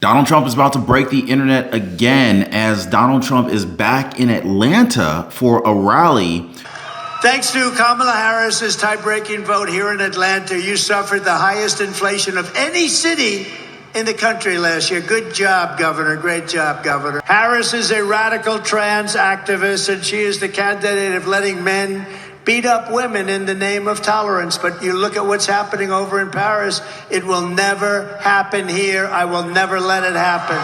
Donald Trump is about to break the internet again as Donald Trump is back in Atlanta for a rally. Thanks to Kamala Harris's tie-breaking vote here in Atlanta, you suffered the highest inflation of any city in the country last year. Good job, Governor. Great job, Governor. Harris is a radical trans activist, and she is the candidate of letting men beat up women in the name of tolerance. But you look at what's happening over in Paris. It will never happen here. I will never let it happen.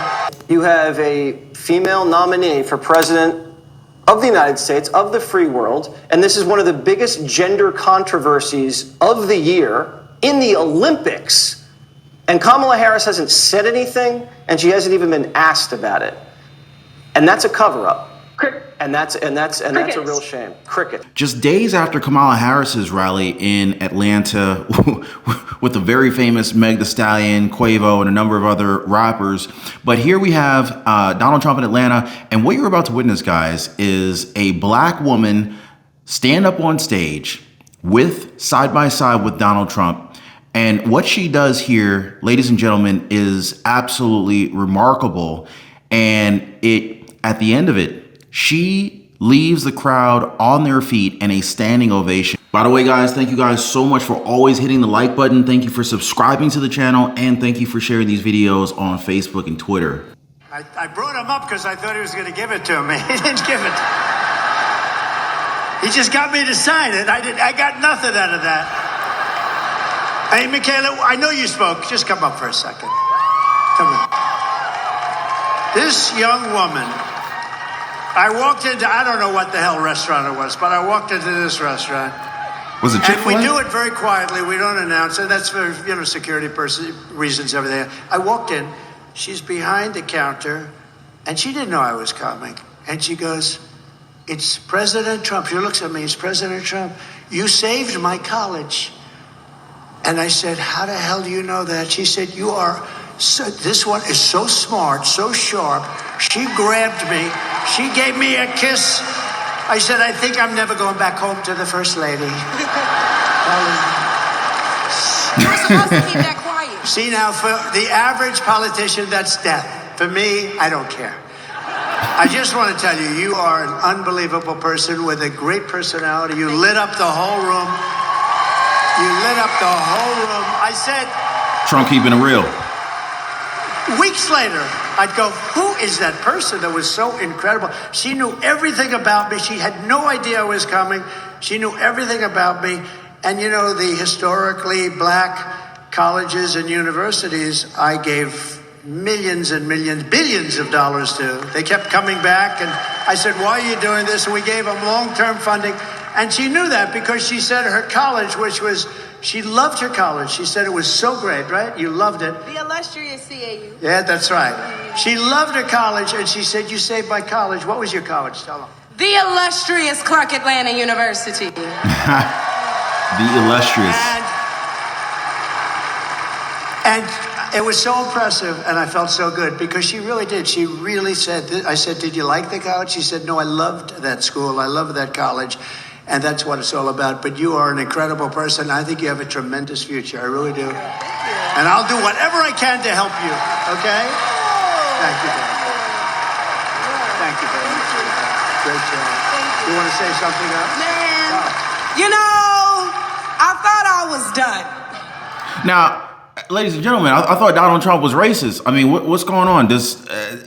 You have a female nominee for president of the United States, of the free world, and this is one of the biggest gender controversies of the year in the Olympics. And Kamala Harris hasn't said anything, and she hasn't even been asked about it. And that's a cover-up. And that's a real shame. Cricket. Just days after Kamala Harris's rally in Atlanta with the very famous Meg Thee Stallion, Quavo, and a number of other rappers. But here we have Donald Trump in Atlanta. And what you're about to witness, guys, is a black woman stand up on stage with side by side with Donald Trump. And what she does here, ladies and gentlemen, is absolutely remarkable. And at the end of it, she leaves the crowd on their feet in a standing ovation. By the way, guys, thank you guys so much for always hitting the like button. Thank you for subscribing to the channel. And thank you for sharing these videos on Facebook and Twitter. I brought him up because I thought he was going to give it to me. He didn't give it. He just got me to sign it. I got nothing out of that. Hey, Michaela, I know you spoke. Just come up for a second. Come on. This young woman, I walked into, I don't know what the hell restaurant it was, but I walked into this restaurant. Was it Chick-fil-A? And we do it very quietly. We don't announce it. That's for, security reasons, everything. I walked in. She's behind the counter, and she didn't know I was coming. And she goes, "It's President Trump." She looks at me. "It's President Trump. You saved my college." And I said, "How the hell do you know that?" She said, "You are so, this one is so smart, so sharp." She grabbed me. She gave me a kiss. I said, "I think I'm never going back home to the First Lady." You're supposed to keep that quiet. See, now, for the average politician, that's death. For me, I don't care. I just want to tell you, you are an unbelievable person with a great personality. You lit up the whole room. You lit up the whole room. I said... Trump keeping it real. Weeks later, I'd go, "Who is that person that was so incredible?" She knew everything about me. She had no idea I was coming. She knew everything about me. And the historically black colleges and universities, I gave millions and millions, billions of dollars to. They kept coming back, and I said, "Why are you doing this?" And we gave them long-term funding. And she knew that because she said her college, she loved her college. She said it was so great, right? You loved it. The illustrious CAU. Yeah, that's right. She loved her college, and she said, "You saved my college." What was your college? Tell them. The illustrious Clark Atlanta University. The illustrious. And it was so impressive, and I felt so good because she really did. She really said, I said, "Did you like the college?" She said, "No, I loved that school. I loved that college." And that's what it's all about. But you are an incredible person. I think you have a tremendous future. I really do. And I'll do whatever I can to help you. Okay? Thank you, Dad. Thank you, baby. Great job. You want to say something else? Man, I thought I was done. Now, ladies and gentlemen, I thought Donald Trump was racist. I mean, what's going on?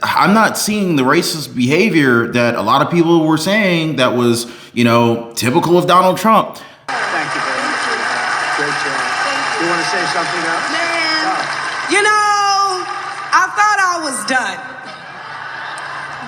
I'm not seeing the racist behavior that a lot of people were saying that was, typical of Donald Trump. Thank you, baby. Great job. You want to say something else? Man, I thought I was done.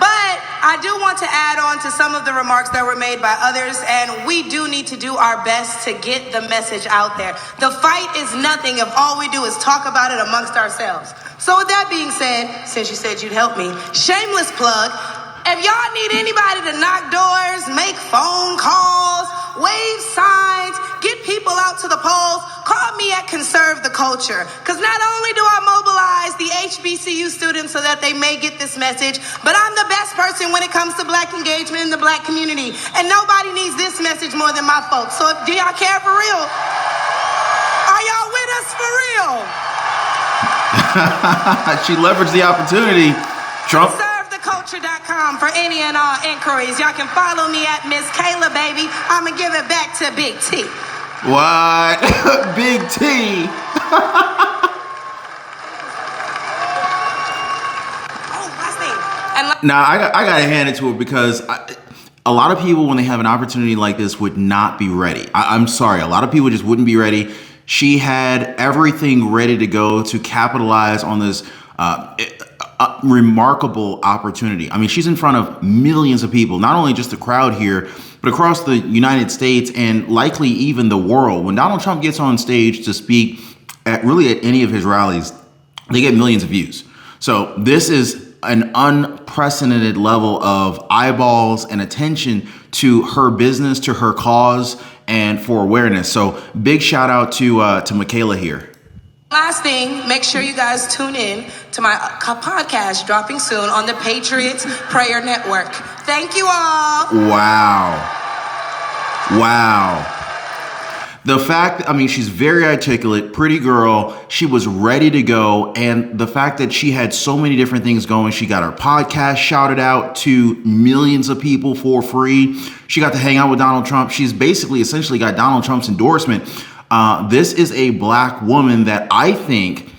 But I do want to add on to some of the remarks that were made by others, and we do need to do our best to get the message out there. The fight is nothing if all we do is talk about it amongst ourselves. So with that being said, since you said you'd help me, shameless plug, if y'all need anybody to knock doors, make phone calls, wave signs, get people out to the polls, call me at Conserve the Culture. Because not only do I mobilize the HBCU students so that they may get this message, but I'm the best person when it comes to black engagement in the black community. And nobody needs this message more than my folks. So do y'all care for real? Are y'all with us for real? She leveraged the opportunity. Trump. ServeTheCulture.com for any and all inquiries. Y'all can follow me at Miss Kayla, baby. I'm going to give it back to Big T. What? Big T. Now, I got to hand it to her because a lot of people, when they have an opportunity like this, would not be ready. I'm sorry. A lot of people just wouldn't be ready. She had everything ready to go to capitalize on this remarkable opportunity. I mean, she's in front of millions of people, not only just the crowd here, but across the United States and likely even the world. When Donald Trump gets on stage to speak at any of his rallies, they get millions of views. So this is an unprecedented level of eyeballs and attention to her business, to her cause, and for awareness. So big shout out to Michaela here. Last thing, make sure you guys tune in to my podcast dropping soon on the Patriots Prayer Network. Thank you all. Wow. The fact, I mean, she's very articulate, pretty girl. She was ready to go. And the fact that she had so many different things going, she got her podcast shouted out to millions of people for free. She got to hang out with Donald Trump. She's essentially got Donald Trump's endorsement. This is a black woman that I think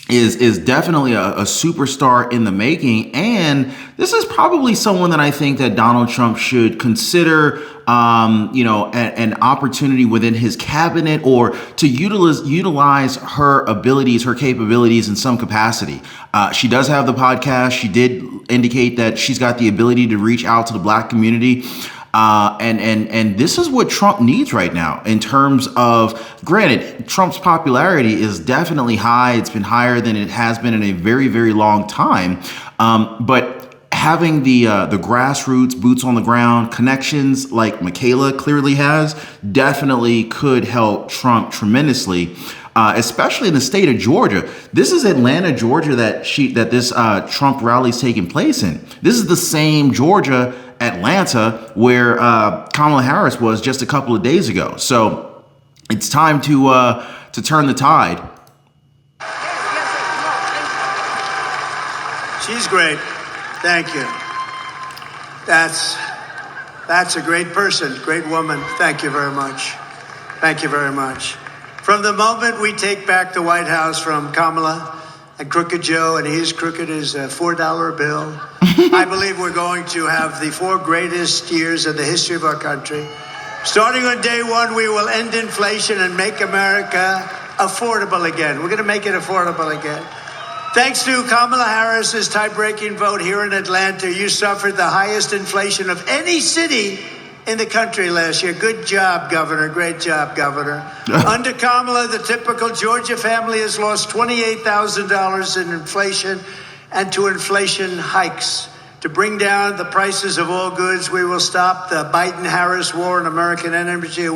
is definitely a superstar in the making. And this is probably someone that I think that Donald Trump should consider, an opportunity within his cabinet or to utilize her abilities, her capabilities in some capacity. She does have the podcast. She did indicate that she's got the ability to reach out to the black community. And this is what Trump needs right now in terms of, granted, Trump's popularity is definitely high. It's been higher than it has been in a very, very long time. But having the grassroots, boots on the ground connections like Michaela clearly has definitely could help Trump tremendously. Especially in the state of Georgia. This is Atlanta, Georgia that this Trump rally is taking place in. This is the same Georgia, Atlanta, where Kamala Harris was just a couple of days ago. So it's time to turn the tide. She's great. Thank you. That's a great person, great woman. Thank you very much. Thank you very much. From the moment we take back the White House from Kamala and Crooked Joe, and he's crooked as a $4 bill, I believe we're going to have the 4 greatest years in the history of our country. Starting on day one, we will end inflation and make America affordable again. We're going to make it affordable again. Thanks to Kamala Harris's tie-breaking vote here in Atlanta, you suffered the highest inflation of any city in the country last year. Good job, Governor. Great job, Governor. Under Kamala, the typical Georgia family has lost $28,000 in inflation and to inflation hikes. To bring down the prices of all goods, we will stop the Biden-Harris war on American energy.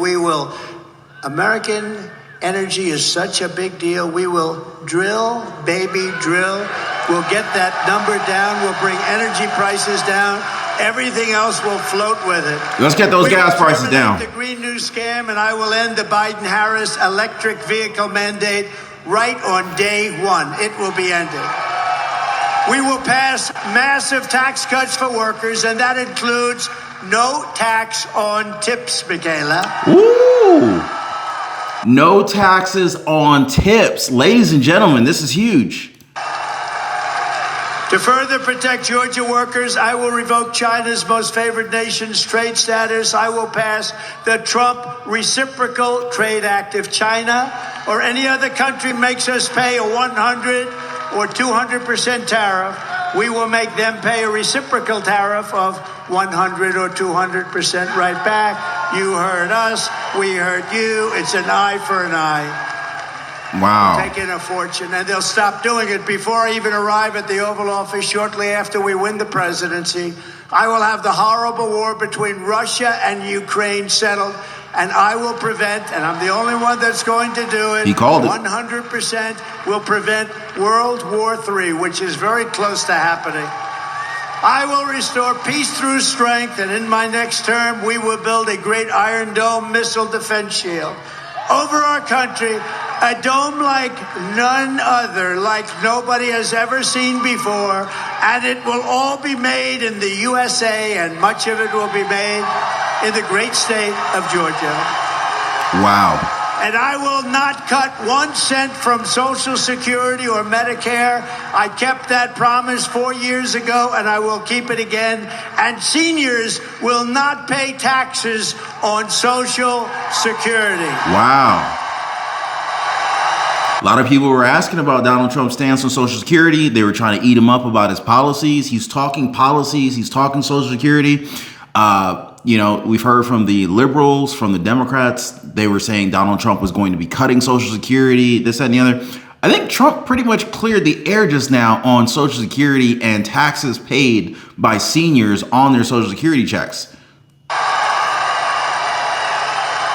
American energy is such a big deal. We will drill, baby, drill. We'll get that number down. We'll bring energy prices down. Everything else will float with it. Let's get those gas prices down. The Green New Scam, and I will end the Biden-Harris electric vehicle mandate right on day one. It will be ended. We will pass massive tax cuts for workers, and that includes no tax on tips, Michaela. Ooh. No taxes on tips. Ladies and gentlemen, this is huge. To further protect Georgia workers, I will revoke China's most favored nation's trade status. I will pass the Trump Reciprocal Trade Act. If China or any other country makes us pay a 100 or 200% tariff, we will make them pay a reciprocal tariff of 100 or 200% right back. You heard us, we heard you. It's an eye for an eye. Wow. Taking a fortune, and they'll stop doing it before I even arrive at the Oval Office shortly after we win the presidency. I will have the horrible war between Russia and Ukraine settled, and I will prevent, and I'm the only one that's going to do it. He called it. 100% will prevent World War III, which is very close to happening. I will restore peace through strength, and in my next term, we will build a great Iron Dome missile defense shield over our country A dome like none other, like nobody has ever seen before, and it will all be made in the USA, and much of it will be made in the great state of Georgia. Wow. And I will not cut 1 cent from Social Security or Medicare. I kept that promise 4 years ago, and I will keep it again. And seniors will not pay taxes on Social Security. Wow. A lot of people were asking about Donald Trump's stance on Social Security. They were trying to eat him up about his policies. He's talking policies. He's talking Social Security. You know, we've heard from the liberals, from the Democrats. They were saying Donald Trump was going to be cutting Social Security, this, that, and the other. I think Trump pretty much cleared the air just now on Social Security and taxes paid by seniors on their Social Security checks.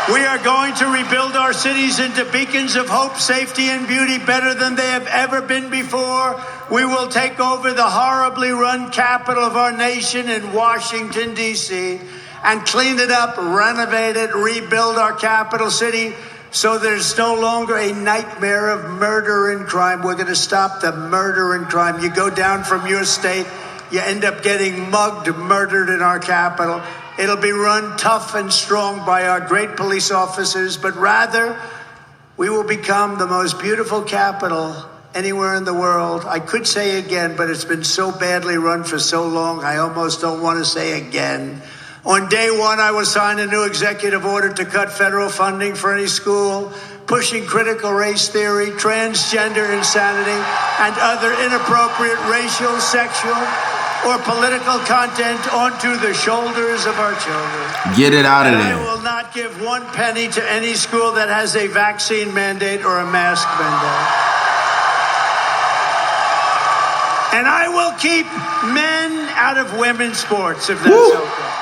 We are going to rebuild our cities into beacons of hope, safety, and beauty better than they have ever been before. We will take over the horribly run capital of our nation in Washington, D.C., and clean it up, renovate it, rebuild our capital city so there's no longer a nightmare of murder and crime. We're going to stop the murder and crime. You go down from your state, you end up getting mugged, murdered in our capital. It'll be run tough and strong by our great police officers, but rather we will become the most beautiful capital anywhere in the world. I could say again, but it's been so badly run for so long, I almost don't want to say again. On day one, I will sign a new executive order to cut federal funding for any school pushing critical race theory, transgender insanity, and other inappropriate racial, sexual, or political content onto the shoulders of our children. Get it out of there. I will not give 1 penny to any school that has a vaccine mandate or a mask mandate. And I will keep men out of women's sports, if that's okay.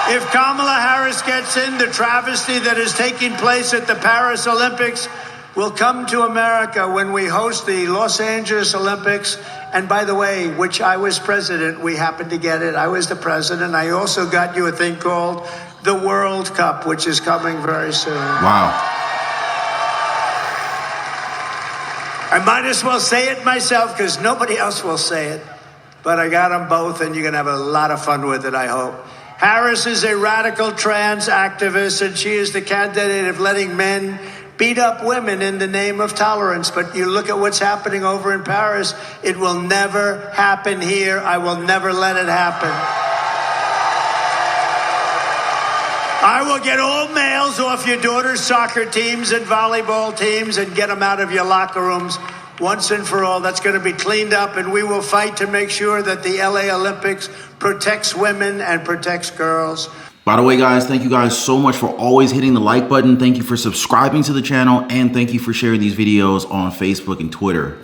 If Kamala Harris gets in, the travesty that is taking place at the Paris Olympics will come to America when we host the Los Angeles Olympics. And by the way, which I was president, we happened to get it. I was the president. I also got you a thing called the World Cup, which is coming very soon. Wow. I might as well say it myself because nobody else will say it. But I got them both, and you're going to have a lot of fun with it, I hope. Harris is a radical trans activist, and she is the candidate of letting men beat up women in the name of tolerance. But you look at what's happening over in Paris. It will never happen here. I will never let it happen. I will get all males off your daughter's soccer teams and volleyball teams and get them out of your locker rooms once and for all. That's going to be cleaned up, and we will fight to make sure that the LA Olympics protects women and protects girls. By the way, guys, thank you guys so much for always hitting the like button. Thank you for subscribing to the channel, and thank you for sharing these videos on Facebook and Twitter.